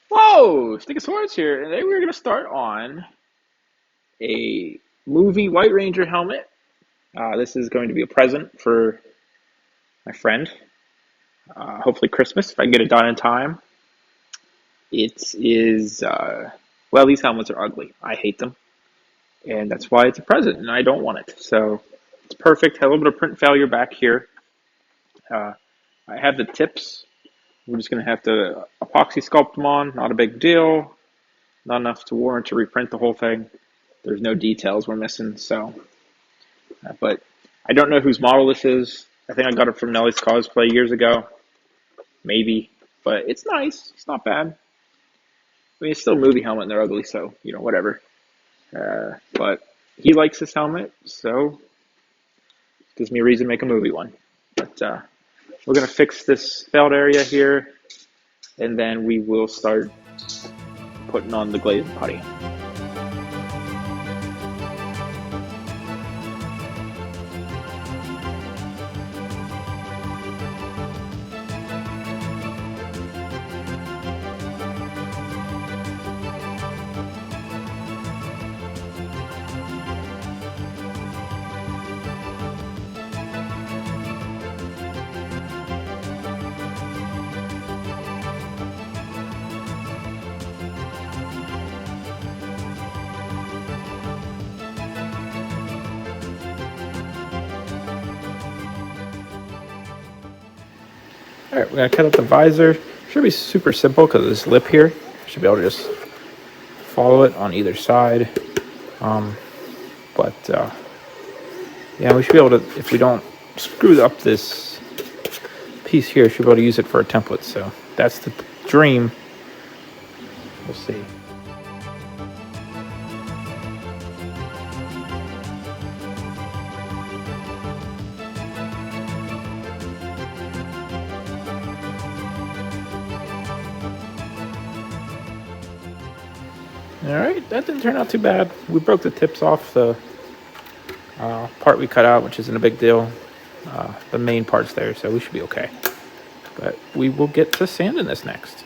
Whoa, Stick of Swords here, and today we're going to start on a movie White Ranger helmet. This is going to be a present for my friend. Hopefully Christmas, if I can get it done in time. It is, well, these helmets are ugly. I hate them, and that's why it's a present, and I don't want it. So it's perfect. Had a little bit of print failure back here. Uh, I have the tips. We're just going to have to epoxy sculpt them on. Not a big deal. Not enough to warrant to reprint the whole thing. There's no details we're missing, so. But I don't know whose model this is. I think I got it from Nelly's Cosplay years ago, maybe. But it's nice. It's not bad. I mean, it's still a movie helmet and they're ugly, so, whatever. But he likes this helmet, so it gives me a reason to make a movie one. But we're going to fix this felt area here, and then we will start putting on the glazed putty. All right, we're gonna cut out the visor. Should be super simple because of this lip here. Should be able to just follow it on either side. But yeah, we should be able to, if we don't screw up this piece here, should be able to use it for a template. So that's the dream. We'll see. All right, that didn't turn out too bad. We broke the tips off the part we cut out, which isn't a big deal. The main part's there, so we should be okay. But we will get to sanding this next.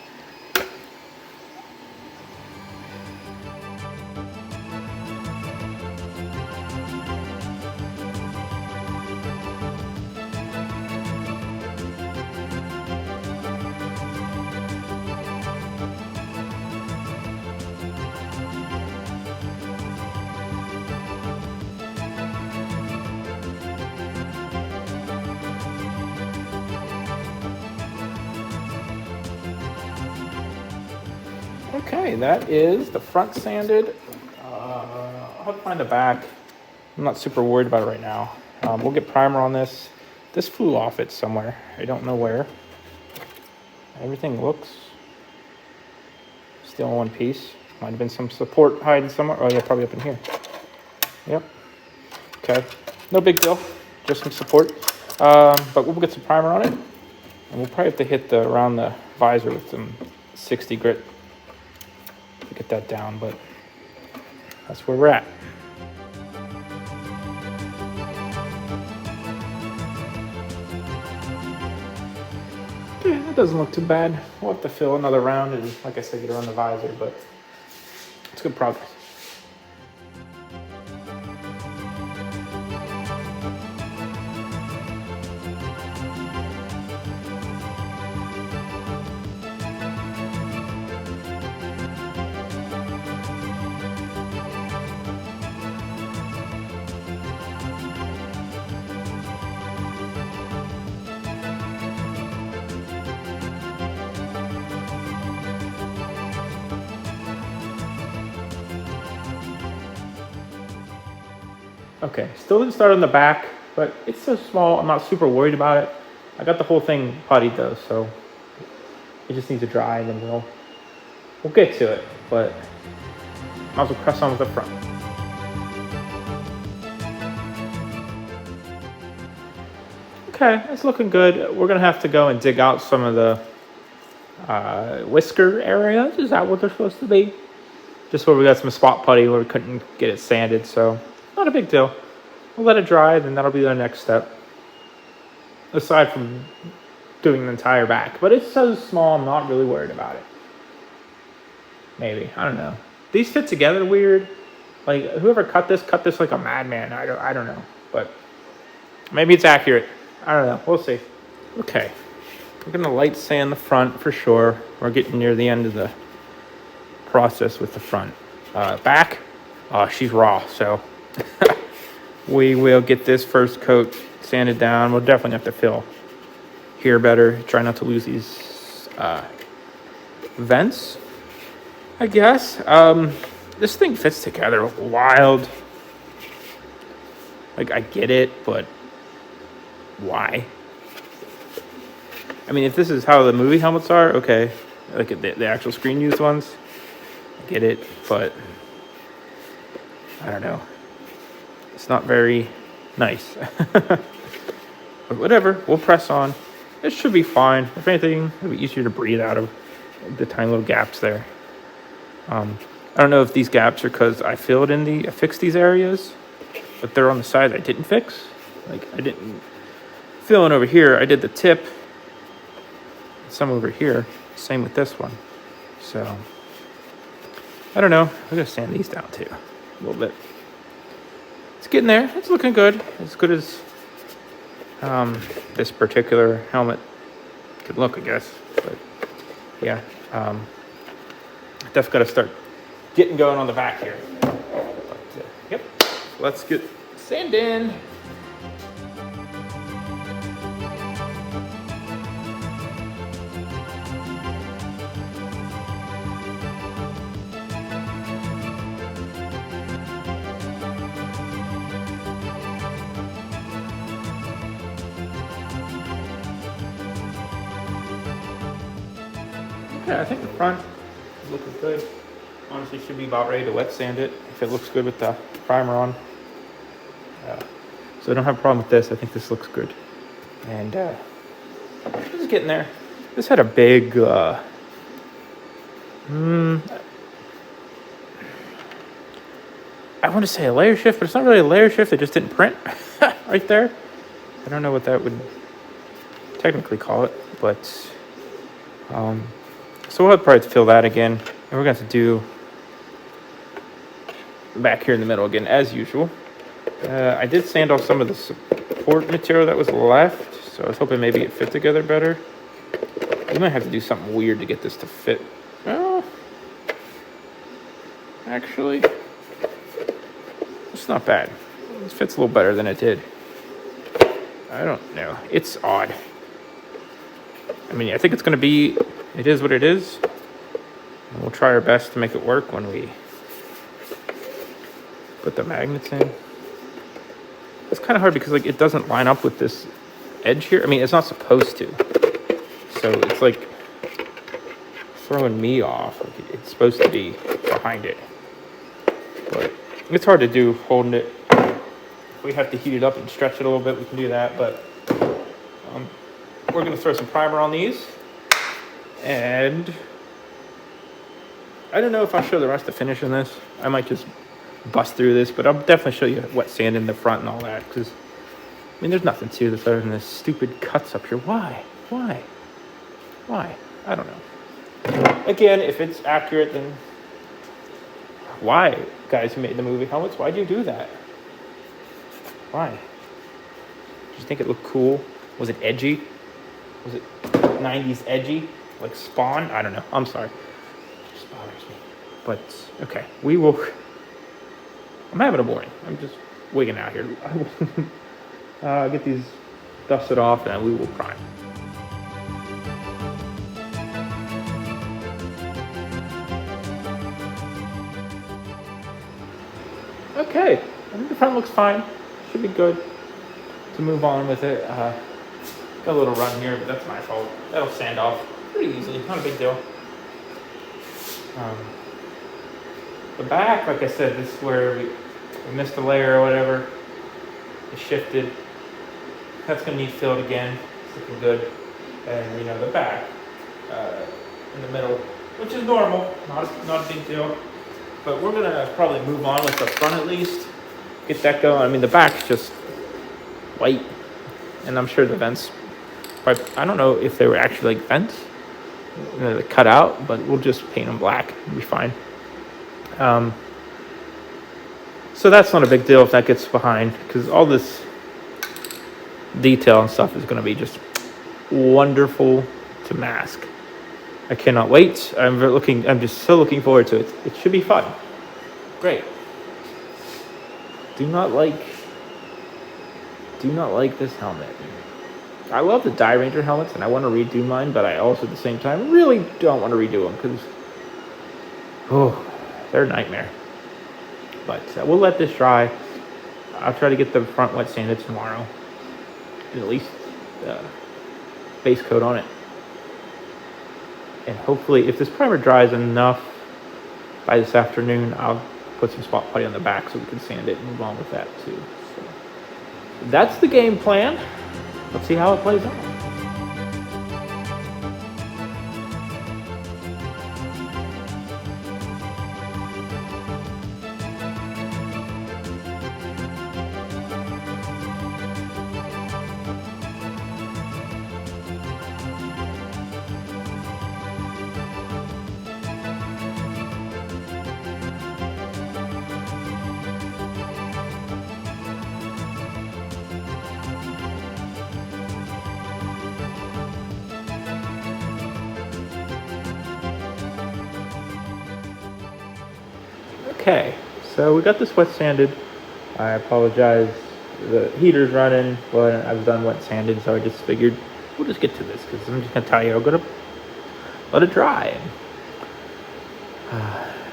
Okay, that is the front sanded. I'll have to find the back. I'm not super worried about it right now. We'll get primer on this. This flew off it somewhere. I don't know where. Everything looks still in one piece. Might have been some support hiding somewhere. Oh yeah, probably up in here. Yep. Okay, no big deal. Just some support. But we'll get some primer on it. And we'll probably have to hit around the visor with some 60 grit to get that down, but that's where we're at. Okay, that doesn't look too bad. We'll have to fill another round and, like I said, get around the visor, but it's good progress. Okay, still didn't start on the back, but it's so small, I'm not super worried about it. I got the whole thing puttied though, so it just needs to dry and then we'll get to it, but might as well press on with the front. Okay, it's looking good. We're gonna have to go and dig out some of the whisker areas. Is that what they're supposed to be? Just where we got some spot putty where we couldn't get it sanded, so not a big deal. We'll let it dry, then that'll be the next step. Aside from doing the entire back. But it's so small, I'm not really worried about it. Maybe. I don't know. These fit together weird. Like, whoever cut this like a madman. I don't know. But maybe it's accurate. I don't know. We'll see. Okay. We're going to light sand the front for sure. We're getting near the end of the process with the front. Back, she's raw, so we will get this first coat sanded down. We'll definitely have to fill here better. Try not to lose these vents, I guess. This thing fits together wild. Like, I get it, but why? I mean, if this is how the movie helmets are, okay. Like the actual screen used ones, I get it, but I don't know. It's not very nice. But whatever, we'll press on. It should be fine. If anything, it'll be easier to breathe out of the tiny little gaps there. I don't know if these gaps are because I fixed these areas, but they're on the sides I didn't fix. Like, I didn't fill in over here. I did the tip, some over here. Same with this one. So, I don't know. I'm going to sand these down too, a little bit. It's getting there. It's looking good. As good as this particular helmet could look, I guess. But, yeah. Definitely got to start getting going on the back here. But, yep. Let's get sand in. Okay, I think the front is looking good. Honestly, should be about ready to wet sand it if it looks good with the primer on. So I don't have a problem with this. I think this looks good. And this is getting there. This had a big, I want to say a layer shift, but it's not really a layer shift. It just didn't print right there. I don't know what that would technically call it, but so we'll have probably to fill that again, and we're going to have to do back here in the middle again as usual. I did sand off some of the support material that was left, so I was hoping maybe it fit together better. We might have to do something weird to get this to fit. Oh, actually, it's not bad. It fits a little better than it did. I don't know. It's odd. I mean, I think it's going to be, it is what it is. And we'll try our best to make it work when we put the magnets in. It's kind of hard because, like, it doesn't line up with this edge here. I mean, it's not supposed to. So it's like throwing me off. Like, it's supposed to be behind it. But it's hard to do holding it. If we have to heat it up and stretch it a little bit, we can do that. But we're going to throw some primer on these. And I don't know if I'll show the rest of the finish in this. I might just bust through this, but I'll definitely show you wet sand in the front and all that. Because, I mean, there's nothing to this other than this stupid cuts up here. Why? I don't know. Again, if it's accurate, then why, guys who made the movie helmets, why'd you do that? Why? Did you think it looked cool? Was it edgy? Was it 90s edgy? Like Spawn? I don't know. I'm sorry. It just bothers me. But, okay. We will... I'm having a morning. I'm just wigging out here. Get these dusted off and we will prime. Okay. I think the front looks fine. Should be good to move on with it. Got a little run here, but that's my fault. That'll sand off pretty easily. Not a big deal. The back, like I said, this is where we missed a layer or whatever. It shifted. That's going to need filled again. It's looking good. And, the back in the middle, which is normal. Not a big deal. But we're going to probably move on with the front at least. Get that going. I mean, the back's just white. And I'm sure the vents, I don't know if they were actually like vents. cut out, but we'll just paint them black. It'll be fine. So that's not a big deal if that gets behind, because all this detail and stuff is going to be just wonderful to mask. I cannot wait. I'm just so looking forward to it. It should be fun. Great. Do not like this helmet. I love the Die Ranger helmets, and I want to redo mine, but I also at the same time really don't want to redo them because they're a nightmare. But we'll let this dry. I'll try to get the front wet sanded tomorrow. At least base coat on it. And hopefully, if this primer dries enough by this afternoon, I'll put some spot putty on the back so we can sand it and move on with that too. So that's the game plan. Let's see how it plays out. Okay, so we got this wet sanded. I apologize. The heater's running, but I was done wet sanded, so I just figured we'll just get to this because I'm just gonna tell you I'm gonna let it dry and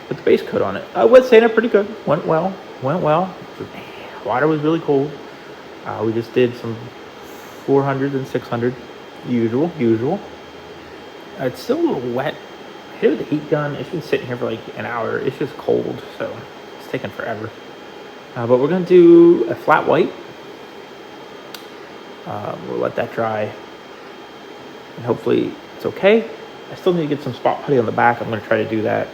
put the base coat on it. Wet sanded pretty good. Went well. Water was really cold. We just did some 400 and 600. Usual. It's still a little wet. I hit it with the heat gun. It's been sitting here for like an hour. It's just cold, so it's taking forever. But we're gonna do a flat white. We'll let that dry, and hopefully it's okay. I still need to get some spot putty on the back. I'm gonna try to do that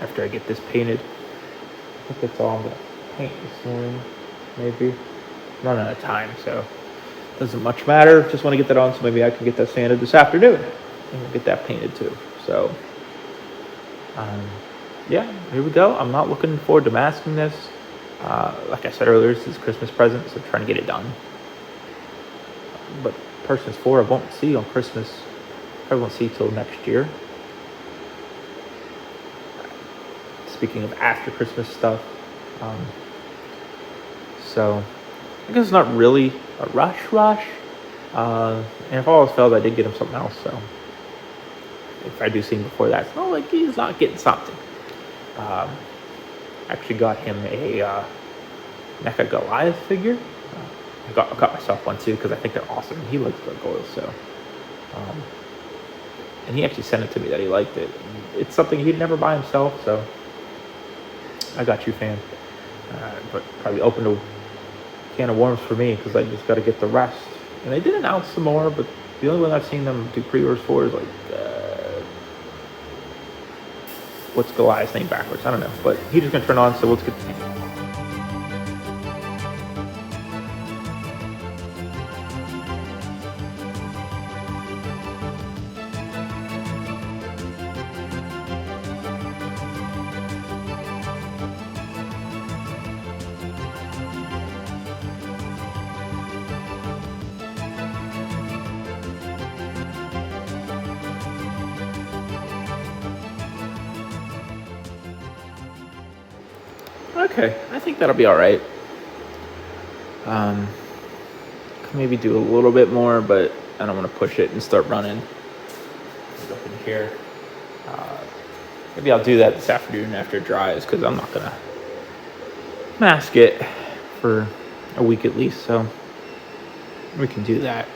after I get this painted. I think that's all I'm gonna paint this morning, maybe. I'm running out of time, so it doesn't much matter. Just want to get that on so maybe I can get that sanded this afternoon. And we'll get that painted too. So, yeah, here we go. I'm not looking forward to masking this. Like I said earlier, this is a Christmas present, so I'm trying to get it done. But Persons 4 I won't see on Christmas. I won't see till next year. Speaking of after Christmas stuff. So, I guess it's not really a rush. And if all else fails, I did get him something else, so if I do see him before that, it's not like he's not getting something. Actually got him a Mecha Goliath figure. I got myself one too because I think they're awesome. He likes gargoyles, so. And he actually sent it to me that he liked it. It's something he'd never buy himself, so I got you, fan. But probably opened a can of worms for me because I just got to get the rest. And they did announce some more, but the only one I've seen them do pre-orders for is like, what's Goliath's name backwards? I don't know. But he's just going to turn on, so let's get the paint. Okay, I think that'll be all right. Could maybe do a little bit more, but I don't want to push it and start running. Up in here. Maybe I'll do that this afternoon after it dries because I'm not gonna mask it for a week at least, so we can do that.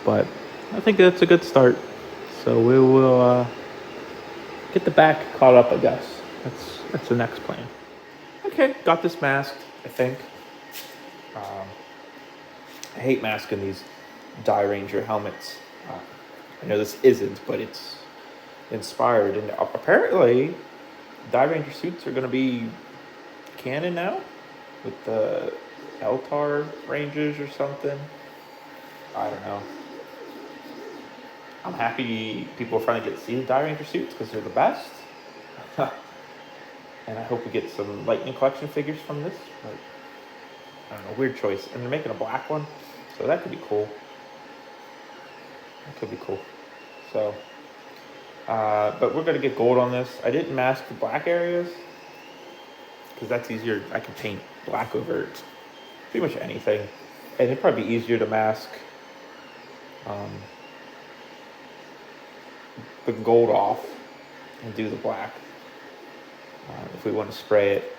But I think that's a good start. So we will get the back caught up, I guess. That's the next plan. Okay, got this masked, I think. I hate masking these Die Ranger helmets. I know this isn't, but it's inspired. And apparently, Die Ranger suits are going to be canon now with the Eltar Rangers or something. I don't know. I'm happy people are finally get to see the Die Ranger suits because they're the best. And I hope we get some Lightning Collection figures from this. But I don't know, weird choice. And they're making a black one, so that could be cool. That could be cool. So, but we're gonna get gold on this. I didn't mask the black areas because that's easier. I can paint black over pretty much anything, and it'd probably be easier to mask the gold off and do the black if we want to spray it.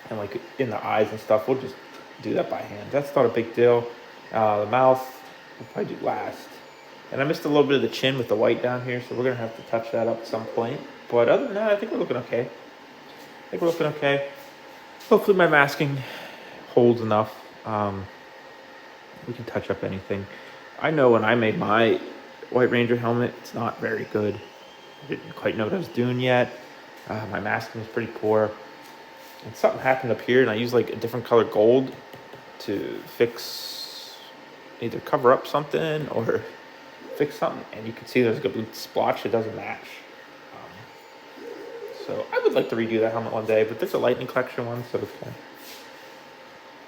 And like in the eyes and stuff, we'll just do that by hand. That's not a big deal. The mouth we'll probably do last. And I missed a little bit of the chin with the white down here, so we're gonna have to touch that up at some point. But other than that, I think we're looking okay. Hopefully my masking holds enough. We can touch up anything. I know when I made my White Ranger helmet, it's not very good. I didn't quite know what I was doing yet. My masking was pretty poor. And something happened up here, and I used like a different color gold to fix, either cover up something or fix something. And you can see there's a blue splotch that doesn't match. So I would like to redo that helmet one day, but there's a Lightning Collection one, so it's fine.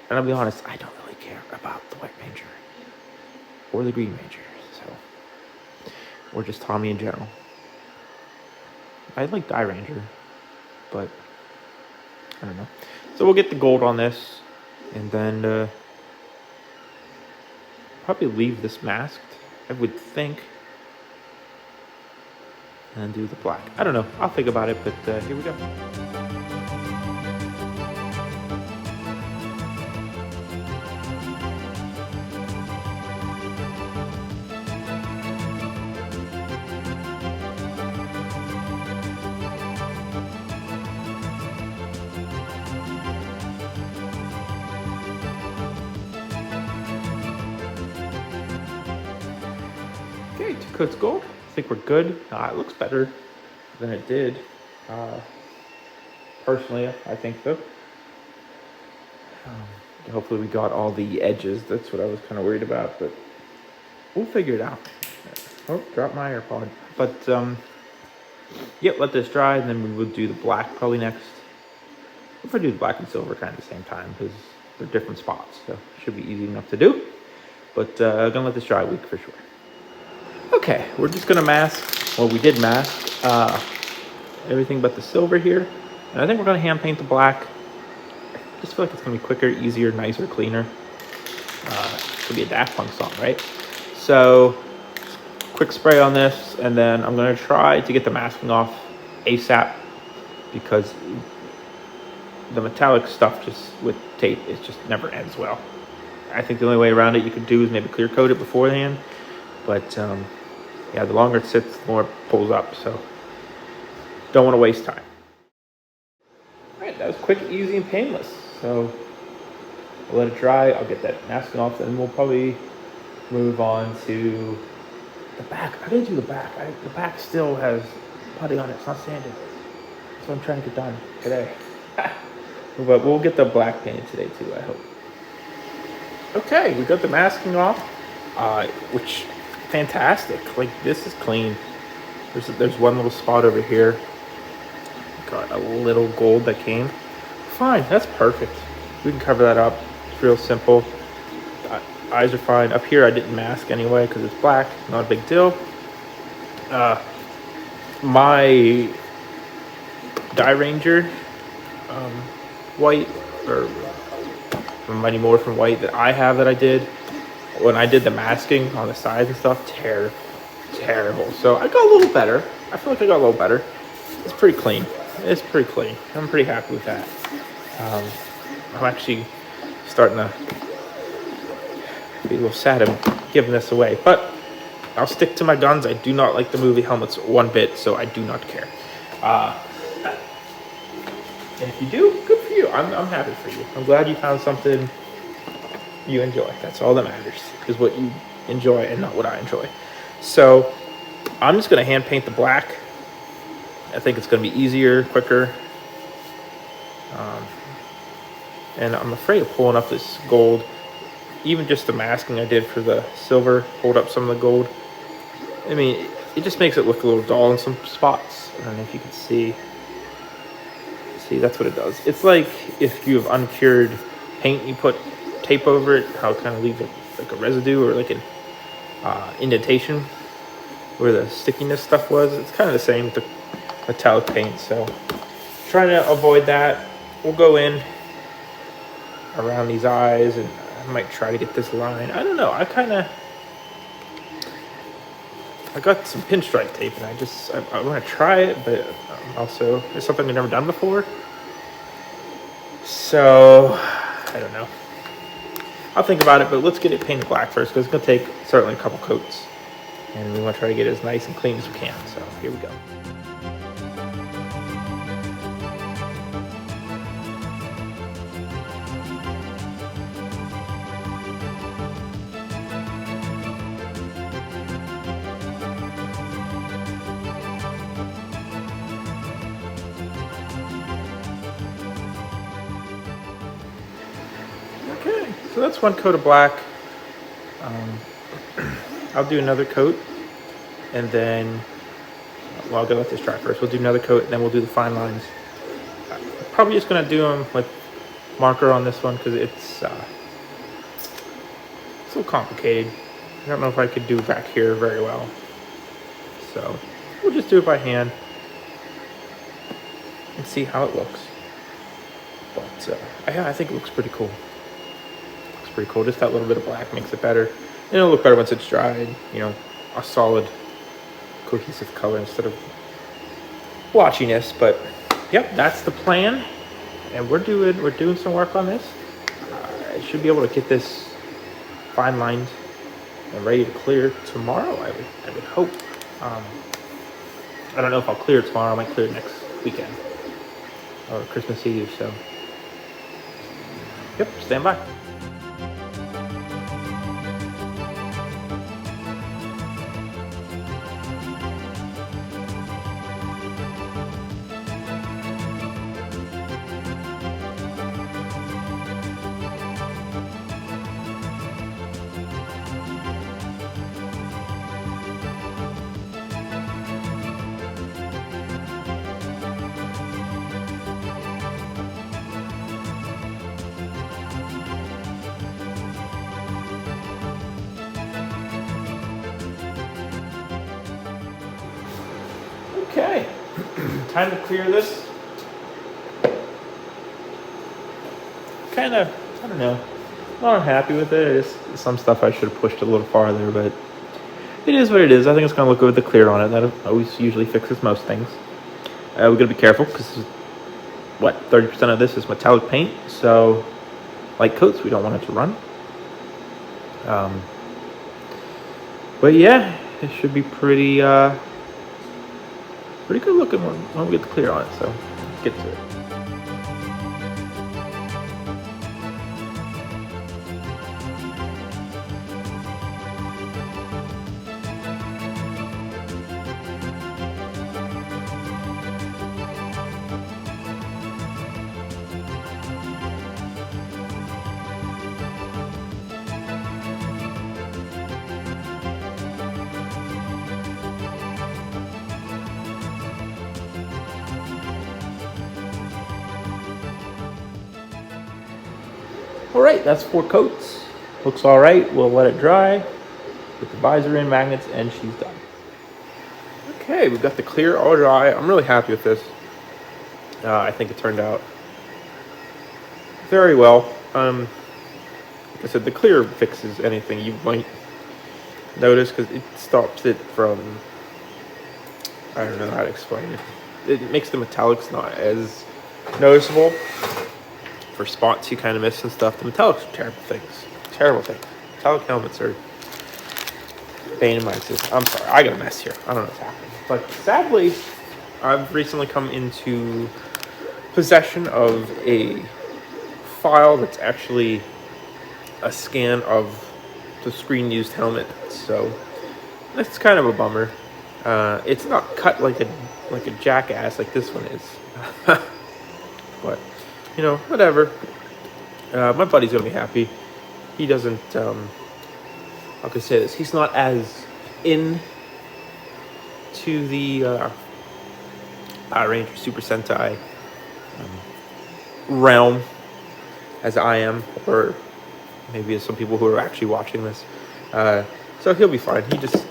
And I'll be honest, I don't really care about the White Ranger or the Green Ranger, so, or just Tommy in general. I like Die Ranger, but I don't know. So we'll get the gold on this, and then probably leave this masked, I would think, and do the black. I don't know. I'll think about it, but here we go. Okay, 2 coats gold. I think we're good. It looks better than it did. Personally, I think so. Hopefully we got all the edges. That's what I was kind of worried about, but we'll figure it out. Oh, dropped my AirPod. But, yep, let this dry, and then we will do the black probably next. If I do the black and silver kind of at the same time, because they're different spots, so it should be easy enough to do. But I'm gonna let this dry a week for sure. Okay, we're just gonna mask, well, we did mask everything but the silver here. And I think we're gonna hand paint the black. I just feel like it's gonna be quicker, easier, nicer, cleaner. It could be a Daft Punk song, right? So, quick spray on this, and then I'm gonna try to get the masking off ASAP, because the metallic stuff just with tape, it just never ends well. I think the only way around it you could do is maybe clear coat it beforehand, but yeah, the longer it sits, the more it pulls up, so don't want to waste time. All right, that was quick, easy, and painless. So we'll let it dry. I'll get that masking off, and we'll probably move on to the back. I didn't do the back. The back still has putty on it. It's not sanded. That's what I'm trying to get done today. But we'll get the black painted today too, I hope. Okay, we got the masking off, which fantastic. Like, this is clean. There's one little spot over here. Got a little gold that came. Fine, that's perfect. We can cover that up. It's real simple. Eyes are fine. Up here I didn't mask anyway because it's black. Not a big deal. My Die Ranger white, or Mighty Morphin white that I have that I did, when I did the masking on the sides and stuff, terrible. So I got a little better. I feel like I got a little better. It's pretty clean. It's pretty clean. I'm pretty happy with that. I'm actually starting to be a little sad I'm giving this away, but I'll stick to my guns. I do not like the movie helmets one bit, so I do not care. And if you do, good for you. I'm happy for you. I'm glad you found something you enjoy. That's all that matters, is what you enjoy and not what I enjoy. So I'm just gonna hand paint the black. I think it's gonna be easier, quicker. And I'm afraid of pulling up this gold. Even just the masking I did for the silver pulled up some of the gold. I mean, it just makes it look a little dull in some spots. I don't know if you can see. See, that's what it does. It's like if you have uncured paint, you put tape over it, how it kind of leaves like a residue or like an indentation where the stickiness stuff was. It's kind of the same with the metallic paint. So trying to avoid that. We'll go in around these eyes, and I might try to get this line. I don't know. I got some pinstripe tape, and I want to try it, but also it's something we've never done before. So I don't know. I'll think about it, but let's get it painted black first, because it's going to take certainly a couple coats, and we want to try to get it as nice and clean as we can. So here we go. Okay, so that's one coat of black. I'll do another coat, and then, well, I'll go let this dry first. We'll do another coat, and then we'll do the fine lines. Probably just gonna do them with marker on this one, because it's a little complicated. I don't know if I could do back here very well. So we'll just do it by hand and see how it looks. But yeah, I think it looks pretty cool. Looks pretty cool. Just that little bit of black makes it better. And it'll look better once it's dried. You know, a solid, cohesive color instead of blotchiness. But yep, that's the plan. And we're doing some work on this. I should be able to get this fine lined and ready to clear tomorrow. I would hope. I don't know if I'll clear it tomorrow. I might clear it next weekend or Christmas Eve. So yep, stand by. Okay, time to clear this. Kind of, I don't know, not unhappy with it. It's some stuff I should have pushed a little farther, but it is what it is. I think it's going to look good with the clear on it. That always usually fixes most things. We're going to be careful, because 30% of this is metallic paint, so like coats, we don't want it to run. But yeah, it should be pretty good looking when we get the clear on it, so let's get to it. All right, that's 4 coats. Looks all right. We'll let it dry. Put the visor in, magnets, and she's done. Okay, we've got the clear all dry. I'm really happy with this. I think it turned out very well. Like I said, the clear fixes anything you might notice, because it stops it from, I don't know how to explain it. It makes the metallics not as noticeable. For spots you kind of miss and stuff. The metallics are terrible things. Metallic helmets are bane in my existence. I'm sorry, I got a mess here. I don't know what's happening. But sadly, I've recently come into possession of a file that's actually a scan of the screen used helmet. So that's kind of a bummer. It's not cut like a jackass like this one is. But you know, whatever. My buddy's gonna be happy. He doesn't, how can I say this? He's not as in to the Power Ranger Super Sentai realm as I am, or maybe as some people who are actually watching this. Uh, so he'll be fine. He just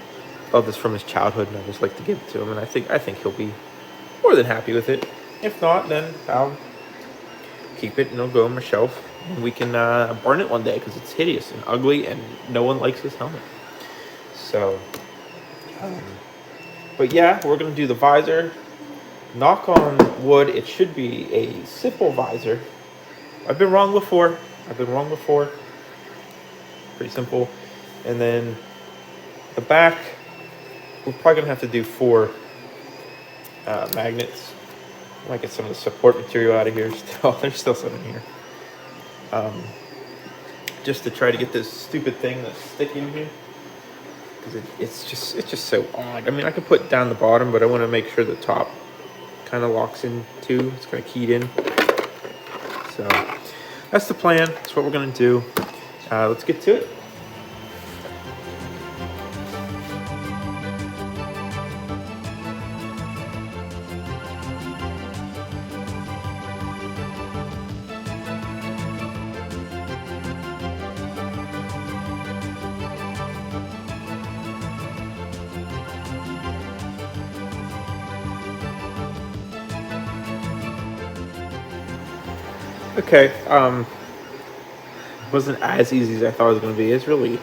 loved this from his childhood, and I just like to give it to him. And I think he'll be more than happy with it. If not, then I'll keep it and it'll go on my shelf. And we can burn it one day because it's hideous and ugly, and no one likes this helmet. So, um, but yeah, we're gonna do the visor. Knock on wood, it should be a simple visor. I've been wrong before. I've been wrong before. Pretty simple. And then the back, we're probably gonna have to do 4 magnets. I might get some of the support material out of here still. There's still some in here. Just to try to get this stupid thing that's sticking in here. Because it's just so odd. I mean, I could put down the bottom, but I want to make sure the top kind of locks in too. It's kind of keyed in. So that's the plan. That's what we're gonna do. Let's get to it. Okay. Wasn't as easy as I thought it was gonna be. It's a really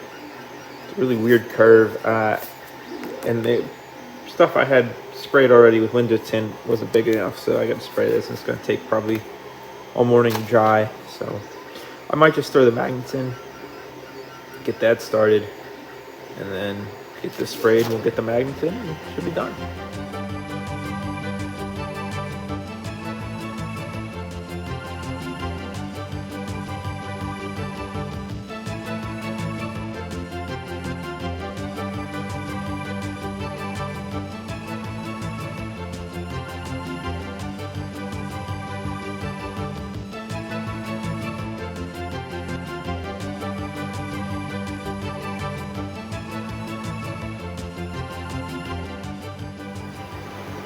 weird curve. And the stuff I had sprayed already with window tint wasn't big enough, so I got to spray this. And it's gonna take probably all morning to dry. So I might just throw the magnets in, get that started, and then get this sprayed. And we'll get the magnets in, and it should be done.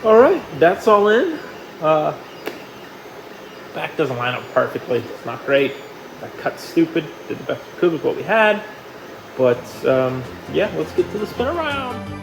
All right, that's all in. Back doesn't line up perfectly. It's not great. I cut stupid. Did the best we could with what we had. But yeah, let's get to the spin around.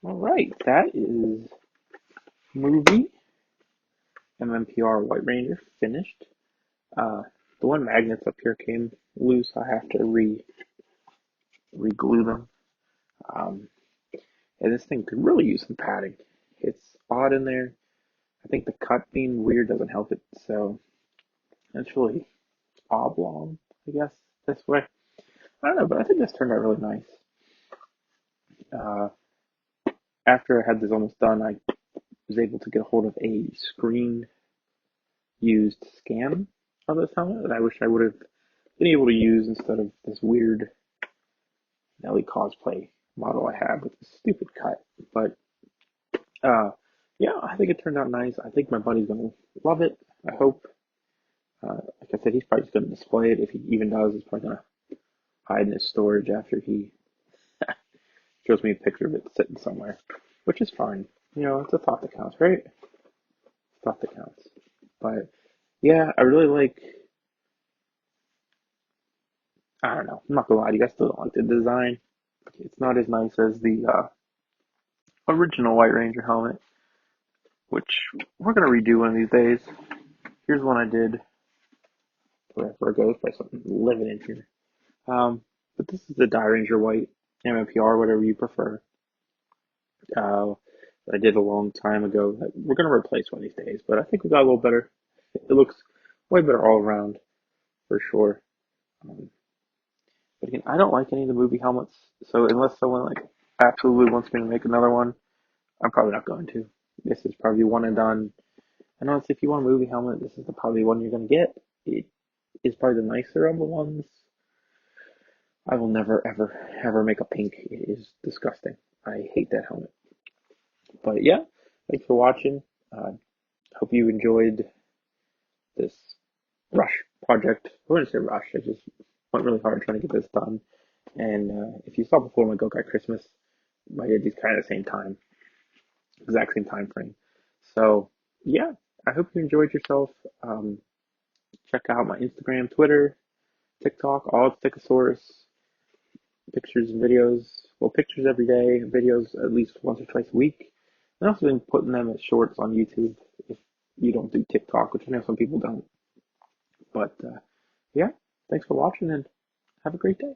All right, that is movie MMPR White Ranger finished. Uh, the one magnets up here came loose. I have to re-glue them. Um, and this thing could really use some padding. It's odd in there. I think the cut being weird doesn't help it. So it's really oblong, I guess, this way. I don't know, but I think this turned out really nice. Uh, after I had this almost done, I was able to get a hold of a screen used scan of this helmet that I wish I would have been able to use instead of this weird Nelly cosplay model I had with this stupid cut. But uh, yeah, I think it turned out nice. I think my buddy's gonna love it. I hope. Like I said, he's probably just gonna display it. If he even does, he's probably gonna hide in his storage after he shows me a picture of it sitting somewhere, which is fine. You know, it's a thought that counts, right? Thought that counts. But yeah, I really like. I don't know. I'm not gonna lie to you. I still don't like the design. It's not as nice as the original White Ranger helmet, which we're gonna redo one of these days. Here's one I did forever ago. It's probably something living in here. But this is the Die Ranger White MMPR, whatever you prefer. Uh, that I did a long time ago that we're gonna replace one of these days, but I think we got a little better. It looks way better all around for sure. Um, but again, I don't like any of the movie helmets, so unless someone like absolutely wants me to make another one, I'm probably not going to. This is probably one and done. I know if you want a movie helmet, this is the probably one you're gonna get. It is probably the nicer of the ones. I will never ever ever make a pink. It is disgusting. I hate that helmet. But yeah, thanks for watching. Hope you enjoyed this rush project. I wouldn't say rush. I just went really hard trying to get this done. And if you saw before my Go Guy Christmas, I did these kind of the same time, exact same time frame. So yeah, I hope you enjoyed yourself. Check out my Instagram, Twitter, TikTok, all at Stickosaurus. Pictures and videos. Well, pictures every day, videos at least once or twice a week. And also been putting them as shorts on YouTube if you don't do TikTok, which I know some people don't. But yeah, thanks for watching and have a great day.